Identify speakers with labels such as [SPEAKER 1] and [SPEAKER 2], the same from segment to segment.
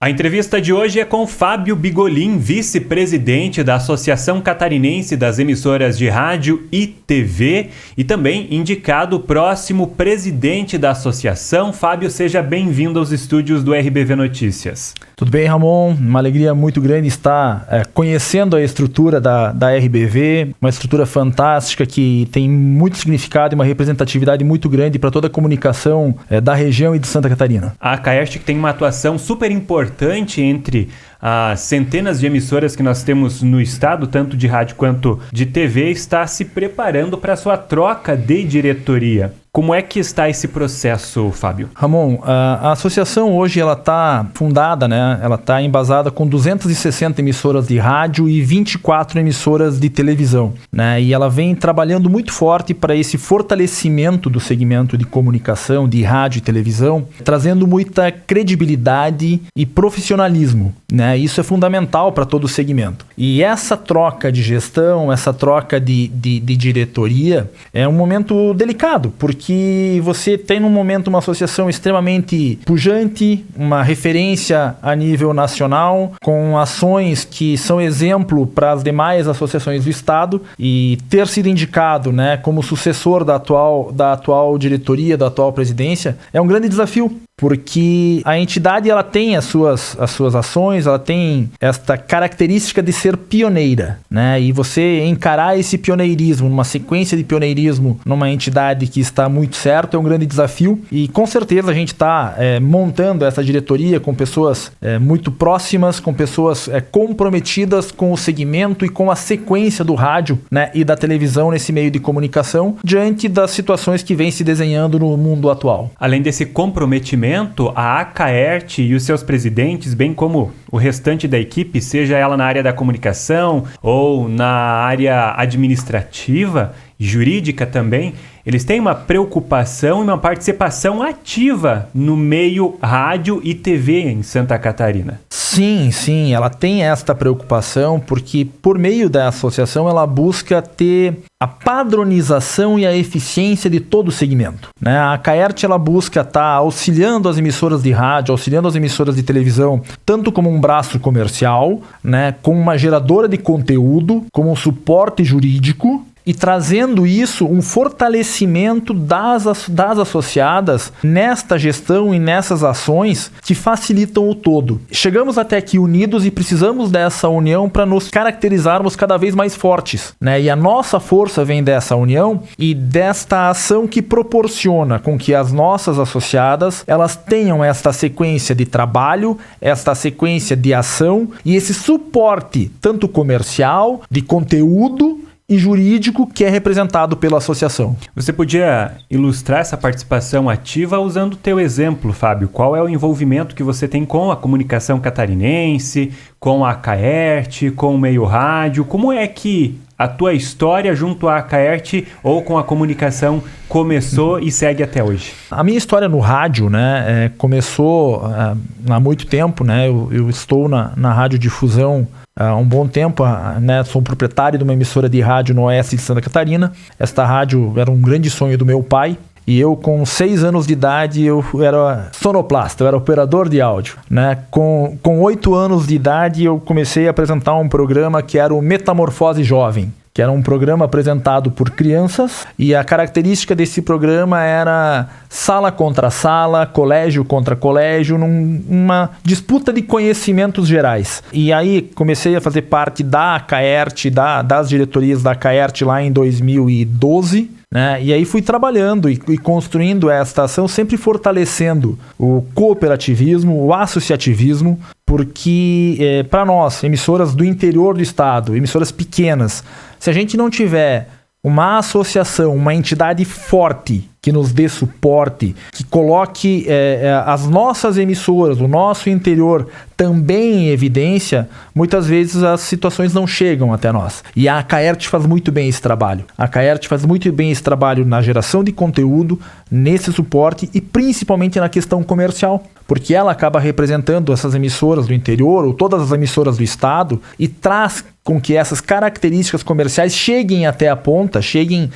[SPEAKER 1] A entrevista de hoje é com Fábio Bigolin, vice-presidente da Associação Catarinense das Emissoras de Rádio e TV e também indicado próximo presidente da associação. Fábio, seja bem-vindo aos estúdios do RBV Notícias.
[SPEAKER 2] Tudo bem, Ramon? Uma alegria muito grande estar conhecendo a estrutura da RBV, uma estrutura fantástica que tem muito significado e uma representatividade muito grande para toda a comunicação da região e de Santa Catarina.
[SPEAKER 1] A Caerst, que tem uma atuação super importante entre as centenas de emissoras que nós temos no estado, tanto de rádio quanto de TV, está se preparando para a sua troca de diretoria. Como é que está esse processo, Fábio?
[SPEAKER 2] Ramon, a associação hoje ela está fundada, né? Ela está embasada com 260 emissoras de rádio e 24 emissoras de televisão, né? E ela vem trabalhando muito forte para esse fortalecimento do segmento de comunicação, de rádio e televisão, trazendo muita credibilidade e profissionalismo, né? Isso é fundamental para todo o segmento. E essa troca de gestão, essa troca de diretoria é um momento delicado, porque você tem no momento uma associação extremamente pujante, uma referência a nível nacional, com ações que são exemplo para as demais associações do estado, e ter sido indicado, né, como sucessor da atual diretoria, da atual presidência, é um grande desafio. Porque a entidade ela tem as suas ações, ela tem esta característica de ser pioneira, né? E você encarar esse pioneirismo, numa sequência de pioneirismo numa entidade que está muito certo, é um grande desafio. E com certeza a gente está montando essa diretoria com pessoas muito próximas, com pessoas comprometidas com o segmento e com a sequência do rádio, né, e da televisão nesse meio de comunicação, diante das situações que vêm se desenhando no mundo atual.
[SPEAKER 1] Além desse comprometimento, a Caerst e os seus presidentes, bem como o restante da equipe, seja ela na área da comunicação ou na área administrativa, jurídica também, eles têm uma preocupação e uma participação ativa no meio rádio e TV em Santa Catarina.
[SPEAKER 2] Sim, ela tem esta preocupação porque por meio da associação ela busca ter a padronização e a eficiência de todo o segmento, né? A Caerst ela busca estar auxiliando as emissoras de rádio, auxiliando as emissoras de televisão, tanto como um braço comercial, né, como uma geradora de conteúdo, como um suporte jurídico, e trazendo isso, um fortalecimento das associadas nesta gestão e nessas ações que facilitam o todo. Chegamos até aqui unidos e precisamos dessa união para nos caracterizarmos cada vez mais fortes, né? E a nossa força vem dessa união e desta ação que proporciona com que as nossas associadas elas tenham esta sequência de trabalho, esta sequência de ação e esse suporte tanto comercial, de conteúdo e jurídico que é representado pela associação.
[SPEAKER 1] Você podia ilustrar essa participação ativa usando o teu exemplo, Fábio. Qual é o envolvimento que você tem com a comunicação catarinense, com a Caerst, com o meio rádio? Como é que a tua história junto à Caerst ou com a comunicação começou e segue até hoje?
[SPEAKER 2] A minha história no rádio, né, começou há muito tempo, né? Eu estou na radiodifusão há um bom tempo, né? Sou proprietário de uma emissora de rádio no oeste de Santa Catarina. Esta rádio era um grande sonho do meu pai. E eu, com 6 anos de idade, eu era sonoplasta, eu era operador de áudio, né? Com 8 anos de idade, eu comecei a apresentar um programa que era o Metamorfose Jovem, que era um programa apresentado por crianças, e a característica desse programa era sala contra sala, colégio contra colégio, numa disputa de conhecimentos gerais. E aí comecei a fazer parte da Caerst, das diretorias da Caerst lá em 2012, né? E aí fui trabalhando e construindo esta ação, sempre fortalecendo o cooperativismo, o associativismo, porque para nós, emissoras do interior do estado, emissoras pequenas, se a gente não tiver uma associação, uma entidade forte que nos dê suporte, que coloque as nossas emissoras, o nosso interior também em evidência, muitas vezes as situações não chegam até nós. E a Caerst faz muito bem esse trabalho. A Caerst faz muito bem esse trabalho na geração de conteúdo, nesse suporte e principalmente na questão comercial, porque ela acaba representando essas emissoras do interior ou todas as emissoras do estado e traz com que essas características comerciais cheguem até a ponta, cheguem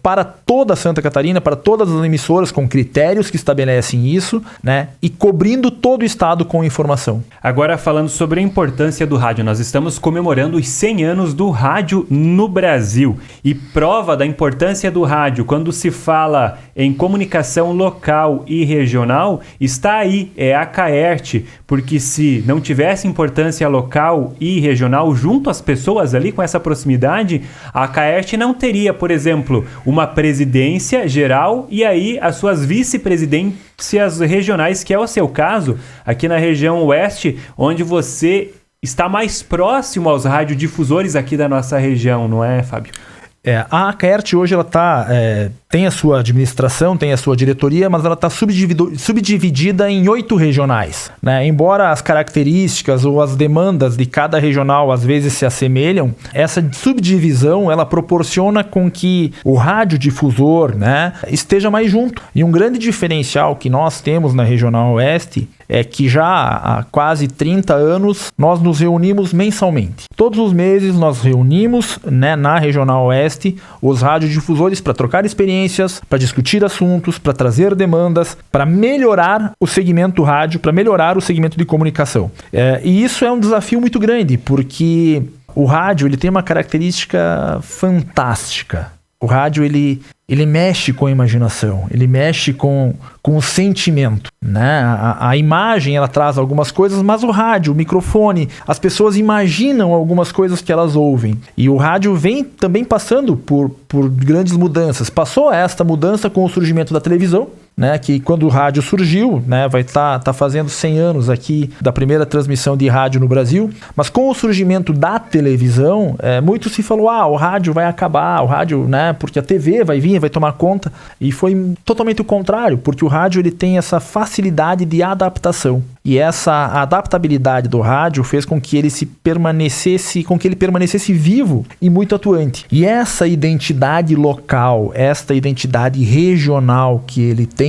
[SPEAKER 2] para toda Santa Catarina, para toda todas as emissoras com critérios que estabelecem isso, né? E cobrindo todo o estado com informação.
[SPEAKER 1] Agora, falando sobre a importância do rádio, nós estamos comemorando os 100 anos do rádio no Brasil. E prova da importância do rádio, quando se fala em comunicação local e regional, está aí, é a Caerte, porque se não tivesse importância local e regional junto às pessoas ali com essa proximidade, a Caerte não teria, por exemplo, uma presidência geral e aí as suas vice-presidências regionais, que é o seu caso, aqui na região oeste, onde você está mais próximo aos radiodifusores aqui da nossa região, não é, Fábio?
[SPEAKER 2] A Caerte hoje ela tem a sua administração, tem a sua diretoria, mas ela está subdividida em 8 regionais, né? Embora as características ou as demandas de cada regional às vezes se assemelham, essa subdivisão ela proporciona com que o radiodifusor, né, esteja mais junto. E um grande diferencial que nós temos na Regional Oeste é que já há quase 30 anos nós nos reunimos mensalmente. Todos os meses nós reunimos, né, na Regional Oeste os radiodifusores para trocar experiências, para discutir assuntos, para trazer demandas, para melhorar o segmento rádio, para melhorar o segmento de comunicação. E isso é um desafio muito grande, porque o rádio ele tem uma característica fantástica. O rádio ele mexe com a imaginação, ele mexe com o sentimento, né? A imagem ela traz algumas coisas, mas o rádio, o microfone, as pessoas imaginam algumas coisas que elas ouvem. E o rádio vem também passando por grandes mudanças. Passou esta mudança com o surgimento da televisão, né, que quando o rádio surgiu, né, vai tá fazendo 100 anos aqui da primeira transmissão de rádio no Brasil, mas com o surgimento da televisão, muito se falou, o rádio vai acabar, o rádio, né, porque a TV vai vir, vai tomar conta, e foi totalmente o contrário, porque o rádio ele tem essa facilidade de adaptação, e essa adaptabilidade do rádio fez com que ele permanecesse vivo e muito atuante. E essa identidade local, esta identidade regional que ele tem,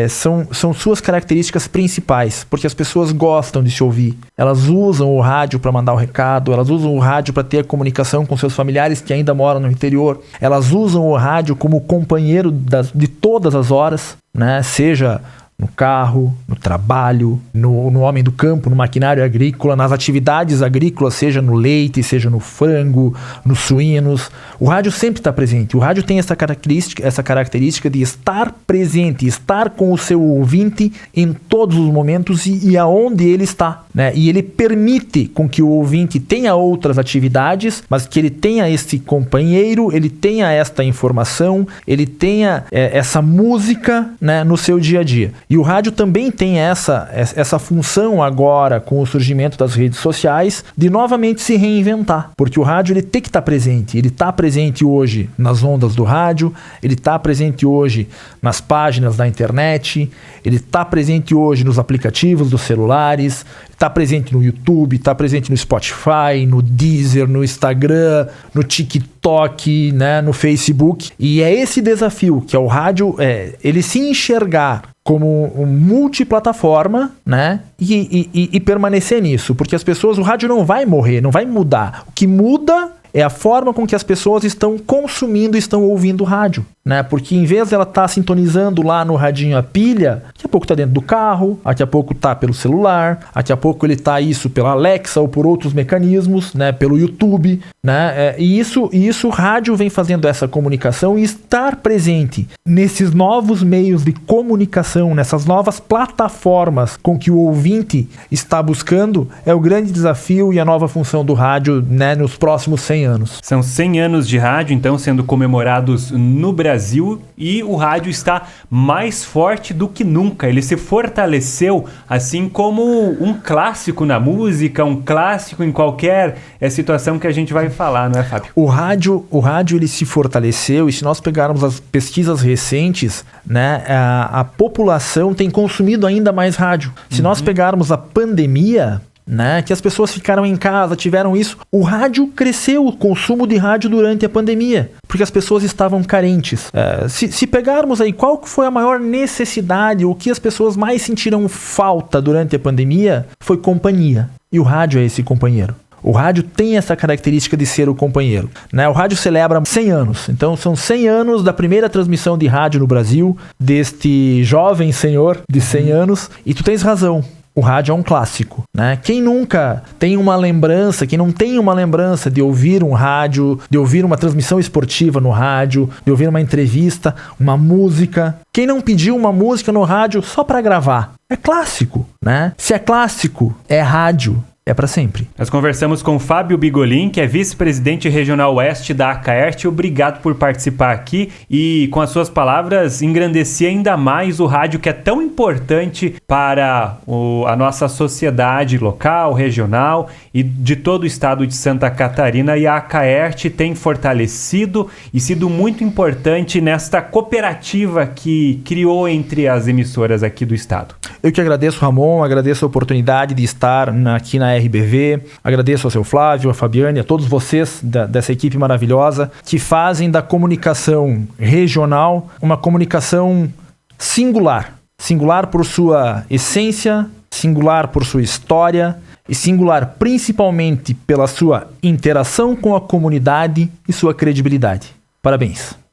[SPEAKER 2] são suas características principais, porque as pessoas gostam de se ouvir. Elas usam o rádio para mandar o recado, elas usam o rádio para ter a comunicação com seus familiares que ainda moram no interior, elas usam o rádio como companheiro de todas as horas, né? Seja no carro, no trabalho, no homem do campo, no maquinário agrícola, nas atividades agrícolas, seja no leite, seja no frango, nos suínos. O rádio sempre está presente. O rádio tem essa característica de estar presente, estar com o seu ouvinte em todos os momentos e aonde ele está, né? E ele permite com que o ouvinte tenha outras atividades, mas que ele tenha esse companheiro, ele tenha esta informação, ele tenha essa música, né, no seu dia a dia. E o rádio também tem essa função agora, com o surgimento das redes sociais, de novamente se reinventar. Porque o rádio ele tem que estar presente. Ele está presente hoje nas ondas do rádio, ele está presente hoje nas páginas da internet, ele está presente hoje nos aplicativos dos celulares, está presente no YouTube, está presente no Spotify, no Deezer, no Instagram, no TikTok, né, no Facebook. E é esse desafio que é o rádio, ele se enxergar como um multiplataforma, né? E permanecer nisso, porque o rádio não vai morrer, não vai mudar. O que muda é a forma com que as pessoas estão consumindo, estão ouvindo rádio, né? Porque em vez de ela estar sintonizando lá no radinho a pilha, daqui a pouco está dentro do carro, daqui a pouco está pelo celular, daqui a pouco ele está isso pela Alexa ou por outros mecanismos, né? Pelo YouTube, né? E isso o rádio vem fazendo essa comunicação e estar presente nesses novos meios de comunicação, nessas novas plataformas com que o ouvinte está buscando, é o grande desafio e a nova função do rádio, né, nos próximos 100 anos.
[SPEAKER 1] São 100 anos de rádio, então, sendo comemorados no Brasil, e o rádio está mais forte do que nunca. Ele se fortaleceu, assim como um clássico na música, um clássico em qualquer situação que a gente vai falar, não é, Fábio?
[SPEAKER 2] O rádio ele se fortaleceu, e se nós pegarmos as pesquisas recentes, né, a população tem consumido ainda mais rádio. Se nós pegarmos a pandemia, né, que as pessoas ficaram em casa, tiveram isso, o rádio cresceu, o consumo de rádio durante a pandemia, porque as pessoas estavam carentes. Se pegarmos aí qual foi a maior necessidade, o que as pessoas mais sentiram falta durante a pandemia, foi companhia. E o rádio é esse companheiro. O rádio tem essa característica de ser o companheiro, né? O rádio celebra 100 anos, então são 100 anos da primeira transmissão de rádio no Brasil, deste jovem senhor de 100 anos, e tu tens razão. O rádio é um clássico, né? Quem nunca tem uma lembrança, quem não tem uma lembrança de ouvir um rádio, de ouvir uma transmissão esportiva no rádio, de ouvir uma entrevista, uma música? Quem não pediu uma música no rádio só para gravar? É clássico, né? Se é clássico, é rádio. É para sempre.
[SPEAKER 1] Nós conversamos com Fábio Bigolin, que é vice-presidente regional oeste da Acaert. Obrigado por participar aqui e, com as suas palavras, engrandecer ainda mais o rádio, que é tão importante para a nossa sociedade local, regional e de todo o estado de Santa Catarina. E a Acaert tem fortalecido e sido muito importante nesta cooperativa que criou entre as emissoras aqui do estado.
[SPEAKER 2] Eu que agradeço, Ramon, agradeço a oportunidade de estar aqui na RBV, agradeço ao seu Flávio, a Fabiane, a todos vocês dessa equipe maravilhosa que fazem da comunicação regional uma comunicação singular. Singular por sua essência, singular por sua história e singular principalmente pela sua interação com a comunidade e sua credibilidade. Parabéns.